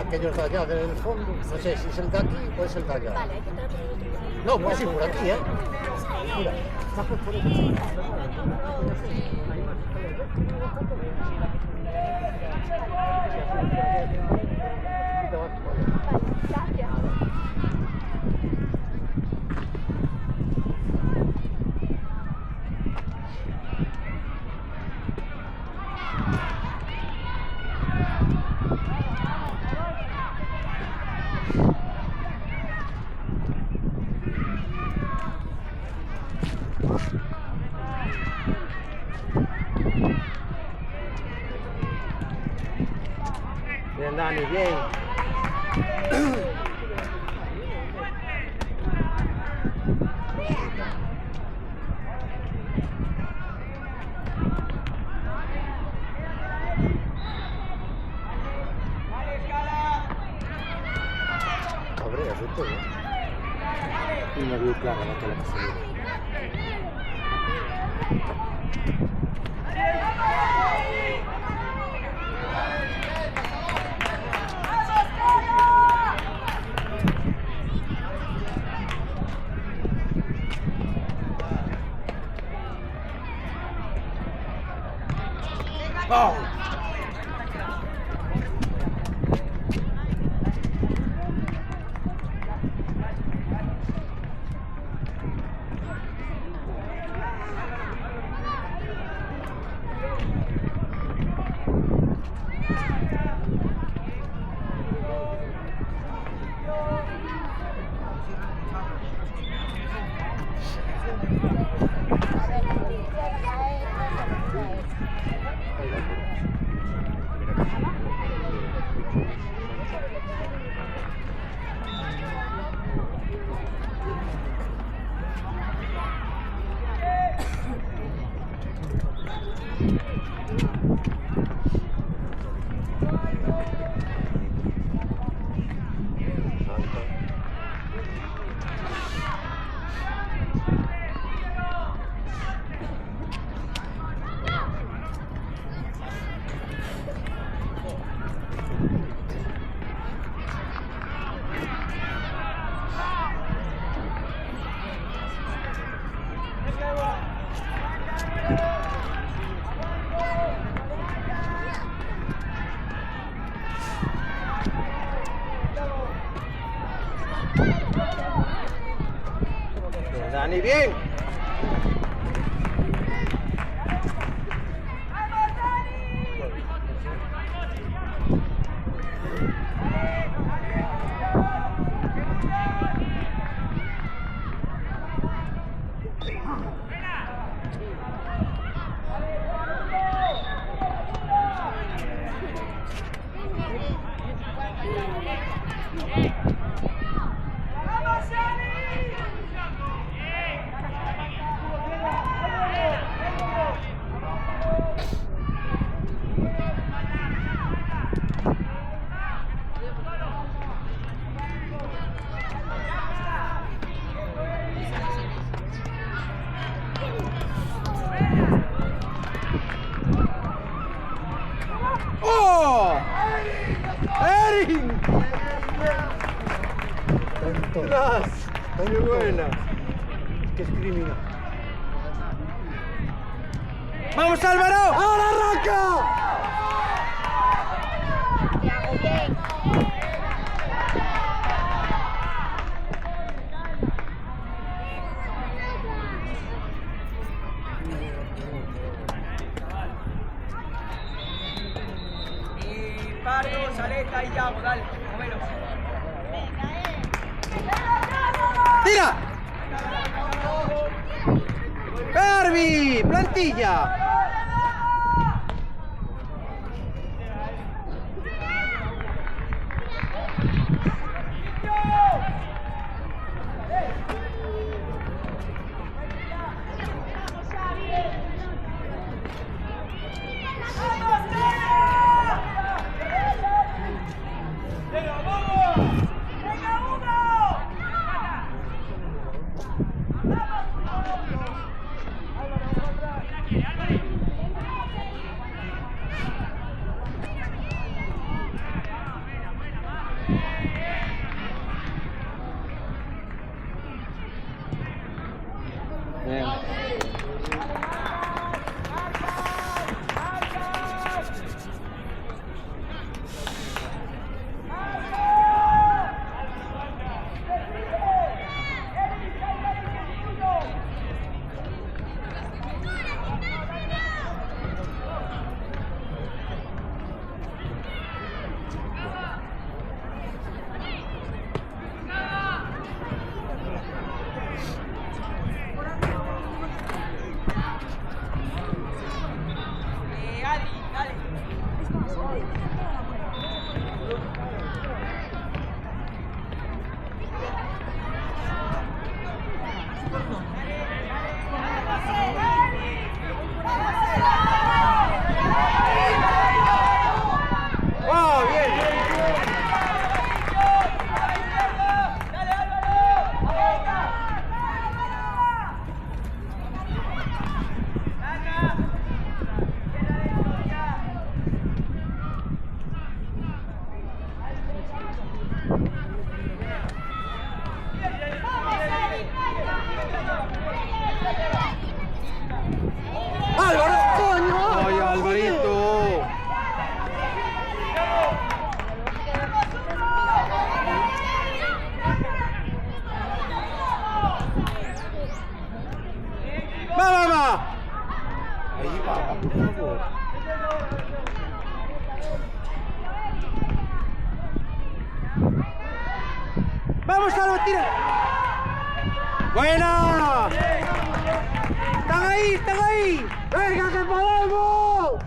Aquellos de allá del fondo, no sé si es el de aquí o es el de allá. Vale, hay que entrar por el otro lado. No, pues sí, por aquí, ¿eh? Mira, está por aquí. Bien, Dani, bien. Cabrera, eso todo. Y no veo clara la que la pasé. ¡Oh! Dani, bien. ¡Oh! ¡Erin! ¡Qué buena! ¡Qué es criminal! ¡Vamos, Álvaro! ¡Ahora arranca! Bien. Pardo, Saleta y Yago, dale, moveros. ¡Tira! ¡Herbie! ¡Plantilla! Álvaro, ¡Oh, bien! ¡Álvaro! ¡Coño! ¡Ay, Alvarito! ¡Va, va, va! Ahí va, por favor. ¡Vamos, Carlos, tira! ¡Buena! ¡Están ahí, están ahí! ¡Venga, que podemos!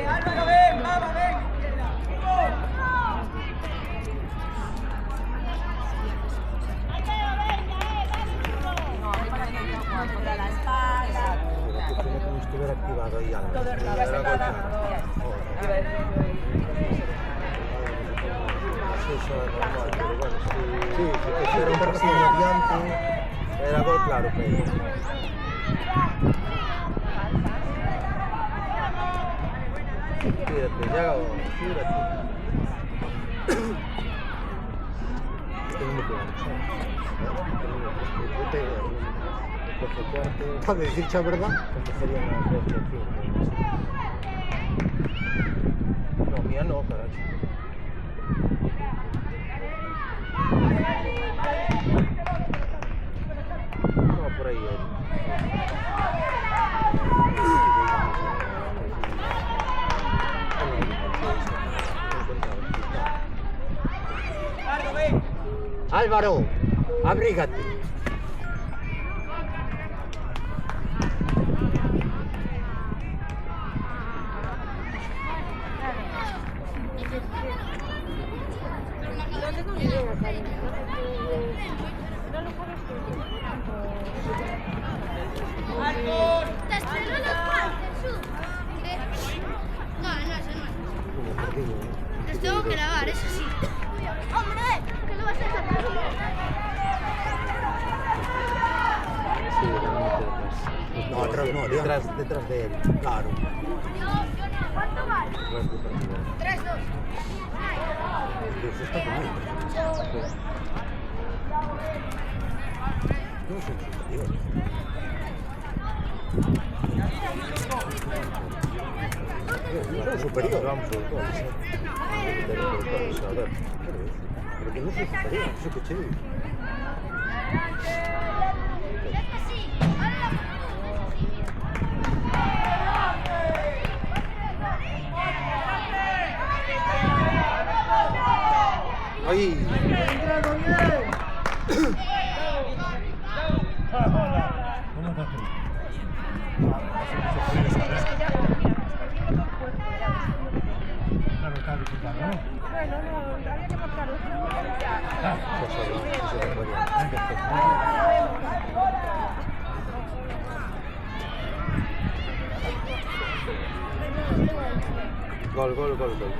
Álvaro, ven, vamos, ven. Contra la espalda. Tiene como si estuviera activado ahí algo. Todo el rato Era se golpe. Eso es normal, pero bueno, sí, si era un partido mediante, era gol claro, pero... Fíjate, ya, fíjate. Tengo que marchar. Para decir la verdad, empezarían a hacer reflexión. No, mía no, carajo. No, por ahí. Álvaro, abrígate. Te estreno los guantes, no, eso no. Los tengo que lavar, eso sí. ¡Hombre! ¿Qué lo vas a sacar? Sí, no, atrás no, detrás de él, claro. ¿Cuánto vale? 3-2. Dios, está conmigo. No soy superior. No soy superior, vamos, sobre todo. A ver, pero que no soy superior, no sé qué chido. Ahí. Gol, gol, gol, gol.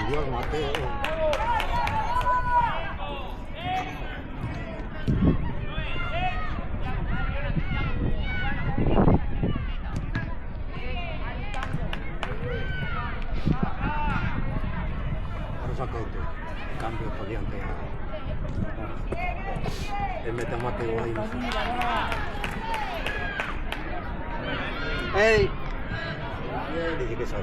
Dios, Mateo. Ahora saca esto. Cambio por diante. Él mete a Mateo ahí. Ehi! Dici che sa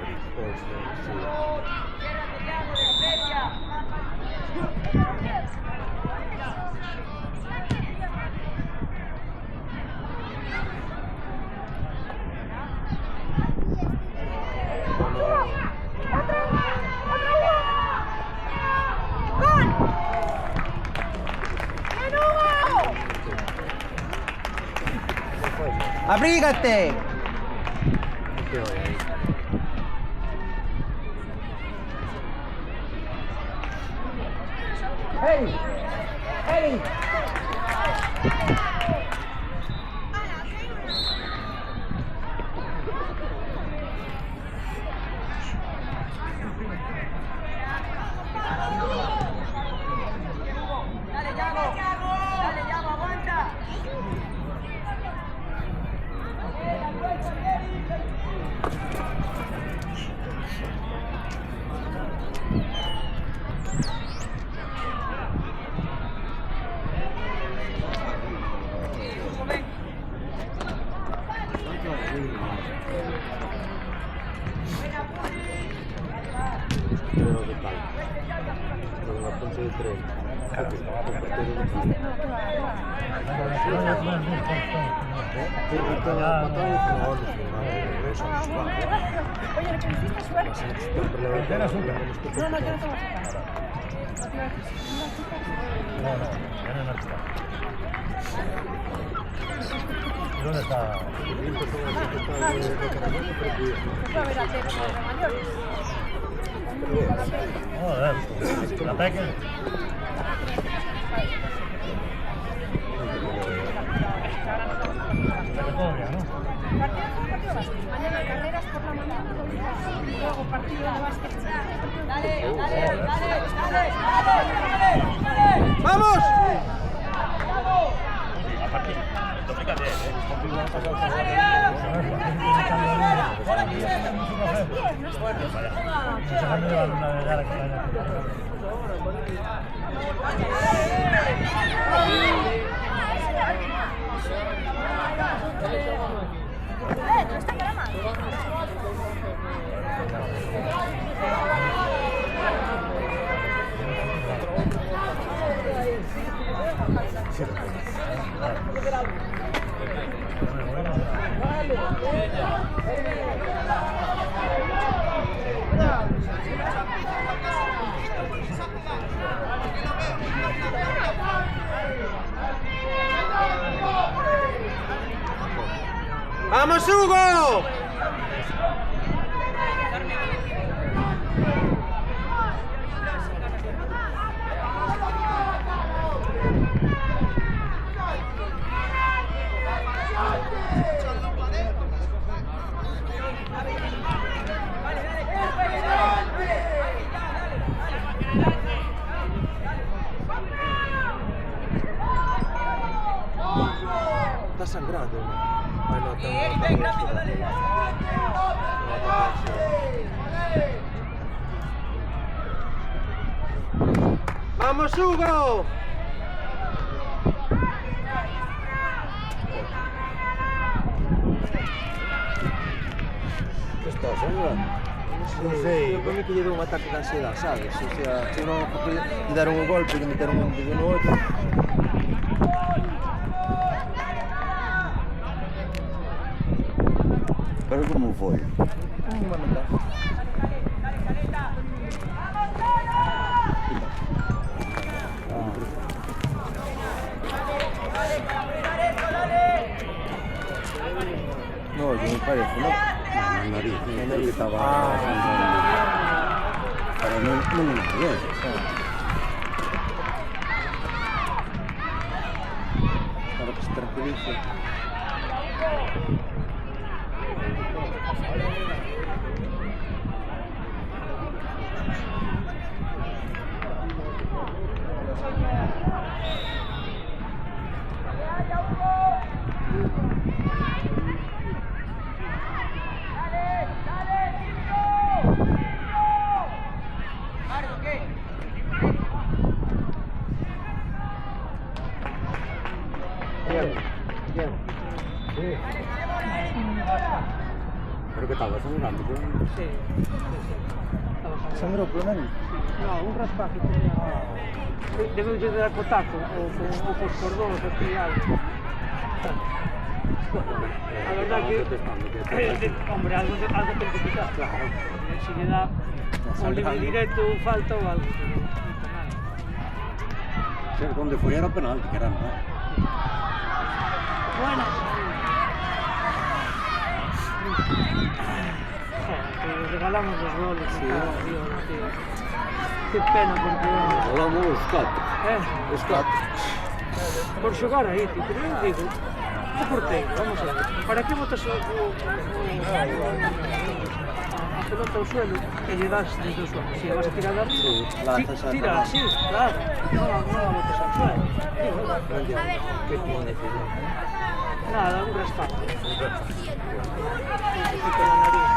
¡Abrígate! ¡Hey! ¡Hey! Dale, Yago, aguanta. Creo che tal. Non la punta di treno. Oye, ¿le hiciste suerte? ¿Tienes azúcar? No, yo no tengo azúcar. ¿Dónde está? Fue a ver a Teo de mayores. Joder, la pequeña. Mañana carreras por la mañana, luego partido de básquet. ¡Vamos! A partir. ¡Vamos, Hugo! Está sangrando. Ay, no, Ven, rápido, dale. ¡Vamos, Hugo! Che sta sangrando? Non sei, per me che gli devo un attacco d'ansietà, sai? Se non gli dare un colpo, gli mettere un minuto. Pero como foi? Uma metade. No, yo me parece, ¿no? No, nariz estaba... Pero no me nariz. Para que se tranquilice. Pero que estaba sangrando. Sí. Estaba sangrando. Sangró por menos. No, un raspaje tenía. Debe de dar contacto o cos cordones aquí algo. A verdad que, hombre, algo ten que quitar. Claro. Si le da un libre directo, falta o algo. Pero donde fue era penalti, que era nada. Bueno. Que regalamos los goles. Sí. Tío. Qué pena porque... Hablamos os 4. Os 4. Por xogar aí, tío, pero eu digo, o porteiro, vamos a ver, para que botas a pelota ao suelo e lle das desde o suelo? Se vas a tirar de arriba, Sí, lanzas a tira atrás. así, claro, non a botas ao suelo. Digo, ¿Qué tipo de decisión? nada, un respaldo. Un poquito na nariz.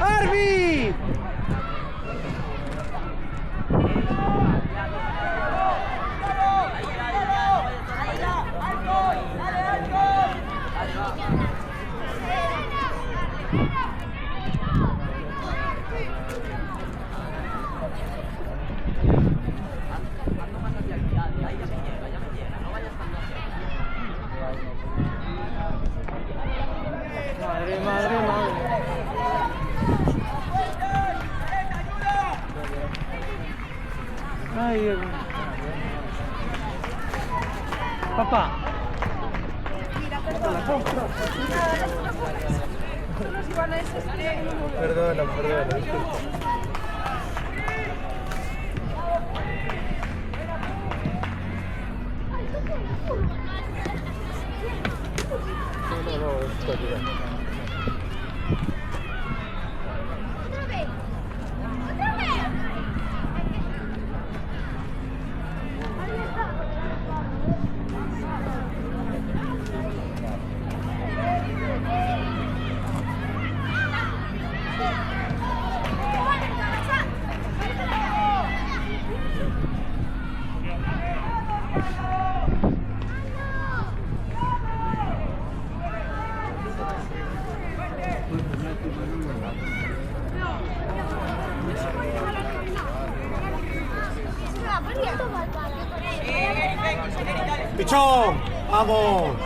¡Arby! Madre. Ay, Dios mío. Papá. Perdona. No, está bien. ¡Otra vez! ¡Pichón! ¡Vamos!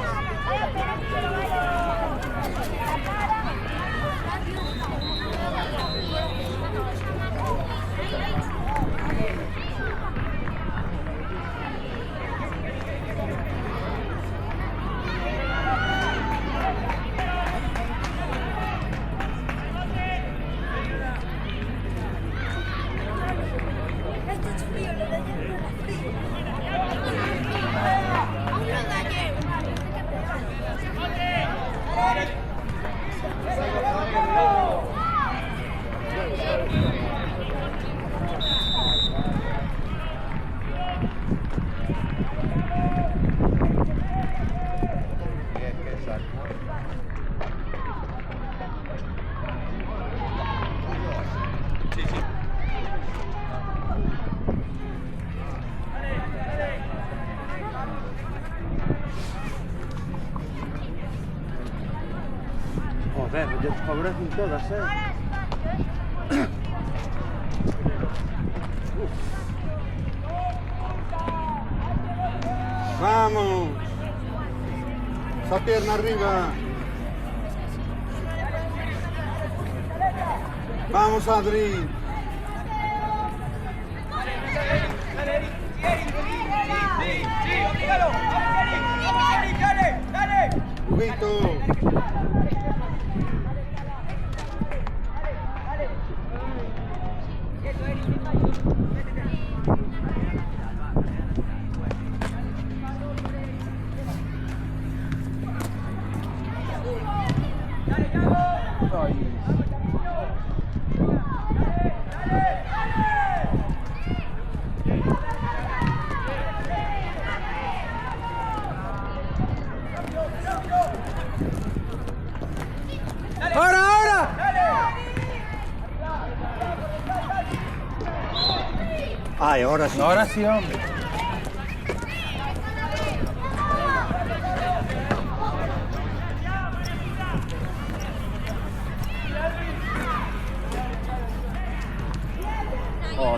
Este es frío, lo de ayer no era frío. Aún lo de ayer. Joder, ya te favorecen todas, ¡Vamos! ¡Esa pierna arriba! ¡Vamos, Adri! Huguito. ¡Ahora! Ay, ahora sí. Ahora sí, hombre.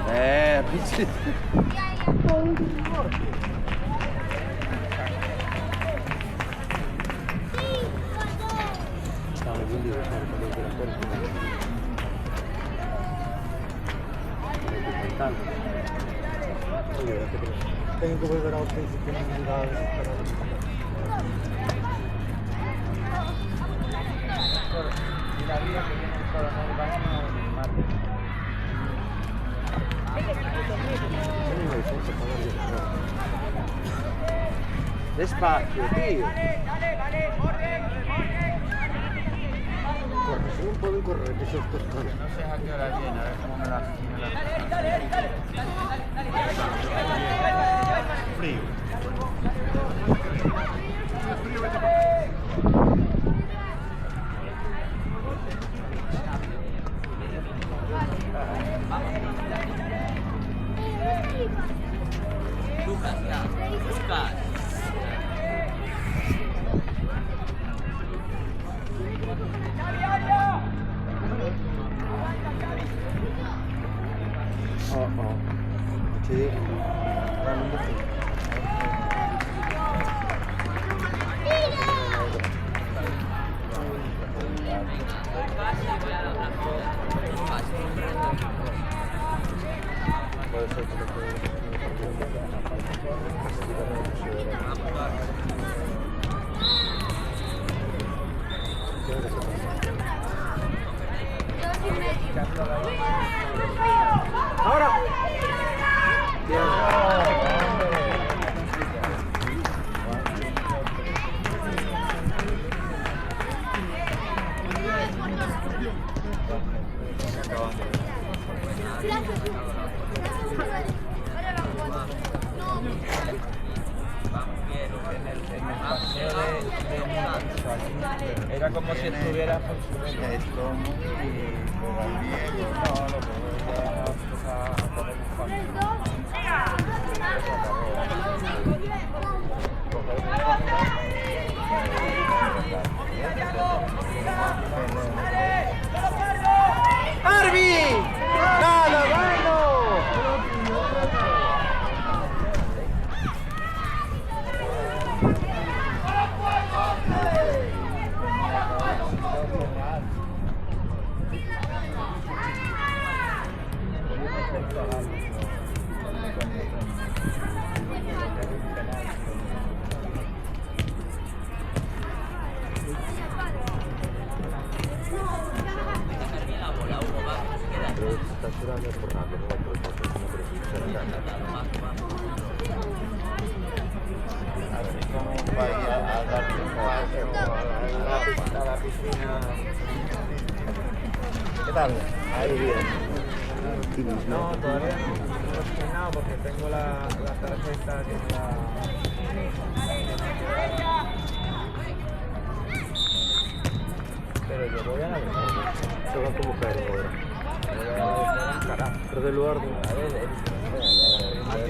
Pizzi. Stavo quindi tengo que volver a otro que no me da. Y la vida que viene todos los baños del martes. Despacio, tío. Corre, si no pueden correr, que esos costados. No sé a qué hora viene, a ver cómo me la Frío. Sì. Ahora. Era como si estuviera por su Esto muy Diego. No, lo que voy a poner un cambio. ¡Arby! ¡Nada, bueno! ¿Qué tal? Ahí bien. No, todavía no he terminado porque tengo la tarjeta que es la... Pero yo voy a la verdad. Se va como perro ahora. Carajo. Pero del lugar de... A ver,